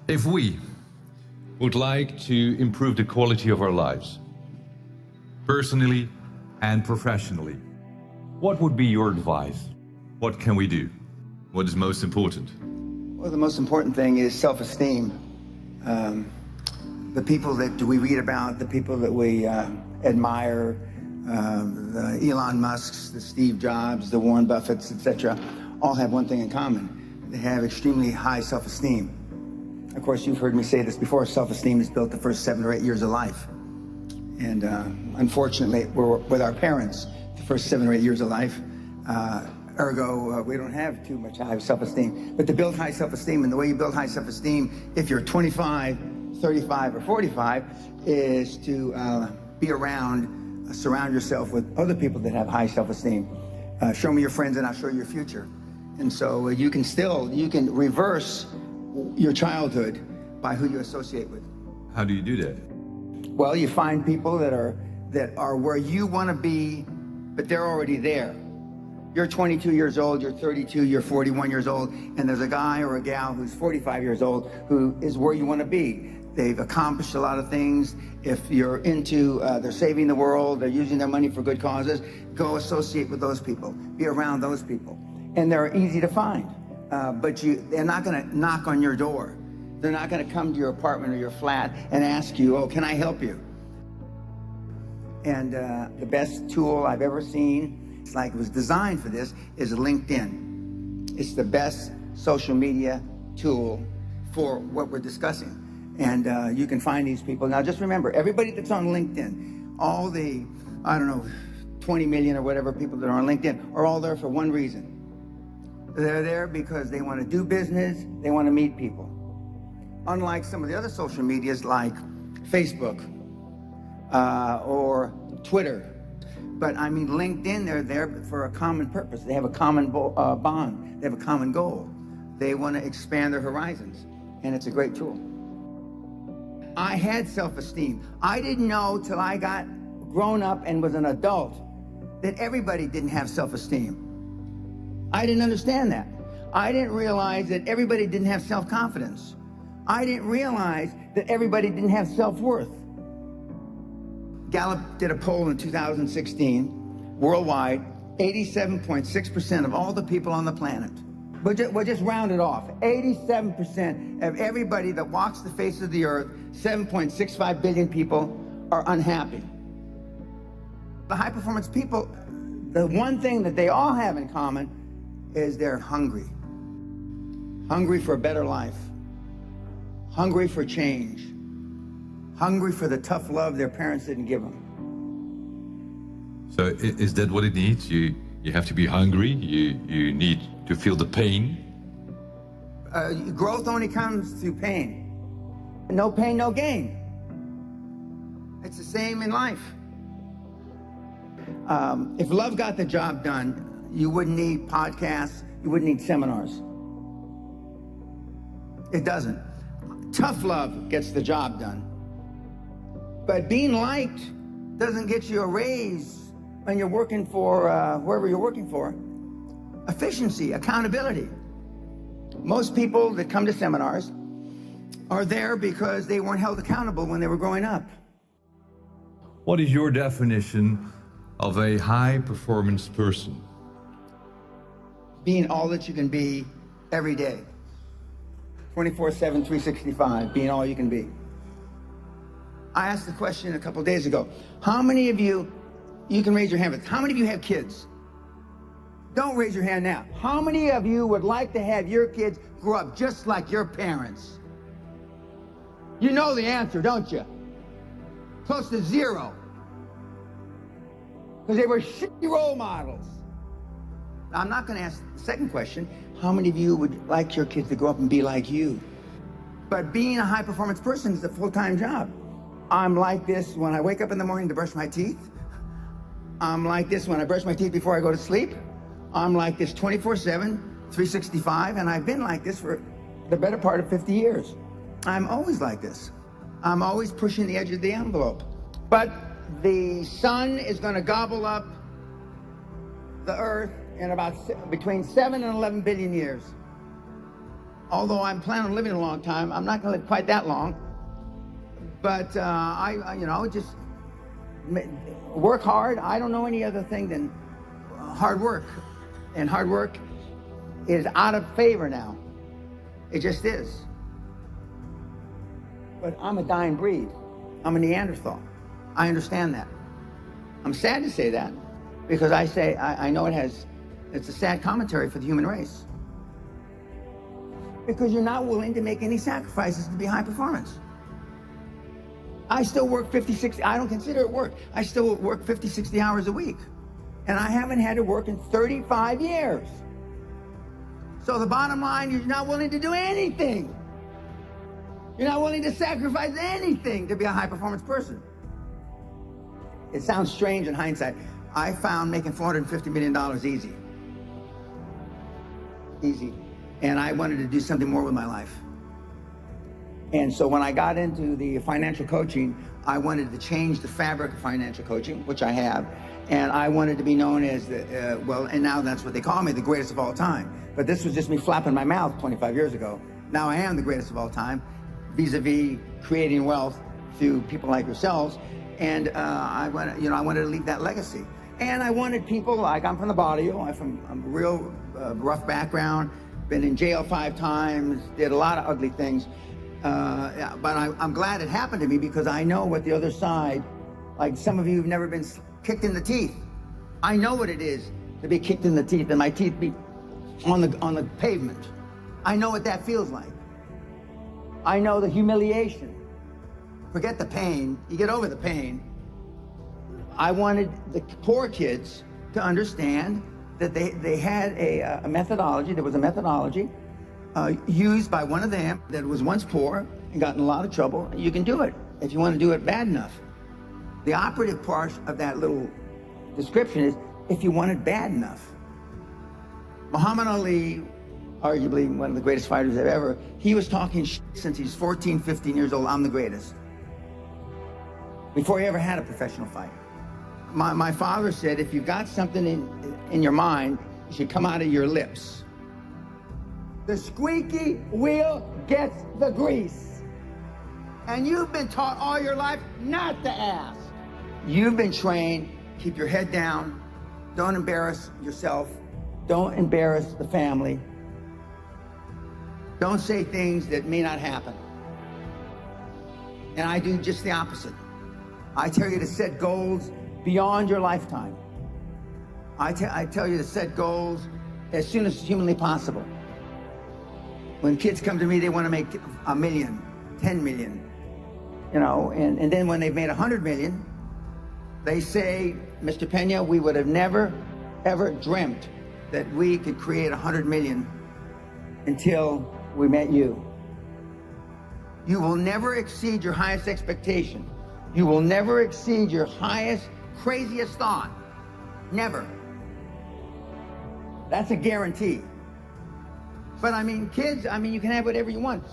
If we would like to improve the quality of our lives, personally and professionally, what would be your advice? What can we do? What is most important? Well, the most important thing is self-esteem. The people that we read about, the people that we admire, the Elon Musks, the Steve Jobs, the Warren Buffetts, etc., all have one thing in common. They have extremely high self-esteem. Of course, you've heard me say this before, self-esteem is built the first 7 or 8 years of life. And unfortunately, we're with our parents the first 7 or 8 years of life. Ergo, we don't have too much high self-esteem. But to build high self-esteem, and the way you build high self-esteem, if you're 25, 35, or 45, is to be around, surround yourself with other people that have high self-esteem. Show me your friends and I'll show you your future. And so you can reverse your childhood by who you associate with. How do you do that? Well, you find people that are where you want to be, but they're already there. You're 22 years old, you're 32, you're 41 years old, and there's a guy or a gal who's 45 years old who is where you want to be. They've accomplished a lot of things. If you're into, they're saving the world, they're using their money for good causes, go associate with those people, be around those people. And they're easy to find, but they're not gonna knock on your door. They're not gonna come to your apartment or your flat and ask you, oh, can I help you? And the best tool I've ever seen, it's like it was designed for this, is LinkedIn. It's the best social media tool for what we're discussing. And you can find these people. Now just remember, everybody that's on LinkedIn, all the, I don't know, 20 million or whatever people that are on LinkedIn are all there for one reason. They're there because they want to do business, they want to meet people. Unlike some of the other social medias like Facebook or Twitter. But I mean, LinkedIn, they're there for a common purpose. They have a common bond. They have a common goal. They want to expand their horizons, and it's a great tool. I had self-esteem. I didn't know till I got grown up and was an adult that everybody didn't have self-esteem. I didn't understand that. I didn't realize that everybody didn't have self-confidence. I didn't realize that everybody didn't have self-worth. Gallup did a poll in 2016, worldwide, 87.6% of all the people on the planet. We'll just round it off. 87% of everybody that walks the face of the earth, 7.65 billion people, are unhappy. The high-performance people, the one thing that they all have in common is they're hungry. Hungry for a better life. Hungry for change. Hungry for the tough love their parents didn't give them. So is that what it needs? You have to be hungry, you need to feel the pain? Growth only comes through pain. No pain, no gain. It's the same in life. If love got the job done, you wouldn't need podcasts, you wouldn't need seminars. It doesn't. Tough love gets the job done. But being liked doesn't get you a raise when you're working for whoever you're working for. Efficiency, accountability. Most people that come to seminars are there because they weren't held accountable when they were growing up. What is your definition of a high-performance person? Being all that you can be every day. 24/7, 365, being all you can be. I asked the question a couple days ago. How many of you can raise your hand, but how many of you have kids? Don't raise your hand now. How many of you would like to have your kids grow up just like your parents? You know the answer, don't you? Close to zero. Because they were shitty role models. Now, I'm not going to ask the second question. How many of you would like your kids to grow up and be like you? But being a high-performance person is a full-time job. I'm like this when I wake up in the morning to brush my teeth. I'm like this when I brush my teeth before I go to sleep. I'm like this 24/7, 365, and I've been like this for the better part of 50 years. I'm always like this. I'm always pushing the edge of the envelope. But the sun is going to gobble up the earth in about between 7 and 11 billion years. although I'm planning on living a long time, I'm not going to live quite that long. But just work hard. I don't know any other thing than hard work. And hard work is out of favor now. It just is. But I'm a dying breed. I'm a Neanderthal. I understand that. I'm sad to say that because I know it's a sad commentary for the human race. Because you're not willing to make any sacrifices to be high performance. I still work 50, 60, I don't consider it work. I still work 50, 60 hours a week. And I haven't had to work in 35 years. So the bottom line, you're not willing to do anything. You're not willing to sacrifice anything to be a high performance person. It sounds strange in hindsight. I found making $450 million easy. Easy. And I wanted to do something more with my life. And so when I got into the financial coaching, I wanted to change the fabric of financial coaching, which I have. And I wanted to be known as and now that's what they call me, the greatest of all time. But this was just me flapping my mouth 25 years ago. Now I am the greatest of all time, vis-a-vis creating wealth through people like yourselves. And I wanted to leave that legacy. And I wanted people like, I'm from the barrio, I'm a real rough background, been in jail 5 times, did a lot of ugly things. But I'm glad it happened to me because I know what the other side, like some of you have never been kicked in the teeth. I know what it is to be kicked in the teeth and my teeth be on the pavement. I know what that feels like. I know the humiliation. Forget the pain, you get over the pain. I wanted the poor kids to understand that they had a methodology, there was a methodology used by one of them that was once poor and got in a lot of trouble. You can do it if you want to do it bad enough. The operative part of that little description is if you want it bad enough. Muhammad Ali, arguably one of the greatest fighters ever, he was talking since he's 14, 15 years old, I'm the greatest. Before he ever had a professional fight. My father said, if you've got something in your mind, it should come out of your lips. The squeaky wheel gets the grease. And you've been taught all your life not to ask. You've been trained, keep your head down, don't embarrass yourself, don't embarrass the family, don't say things that may not happen. And I do just the opposite. I tell you to set goals beyond your lifetime. I tell you to set goals as soon as humanly possible. When kids come to me, they want to make 1 million, 10 million, and then when they've made 100 million, they say, Mr. Pena, we would have never, ever dreamt that we could create 100 million until we met you. You will never exceed your highest expectation. You will never exceed your highest, craziest thought. Never. That's a guarantee. But kids, you can have whatever you want.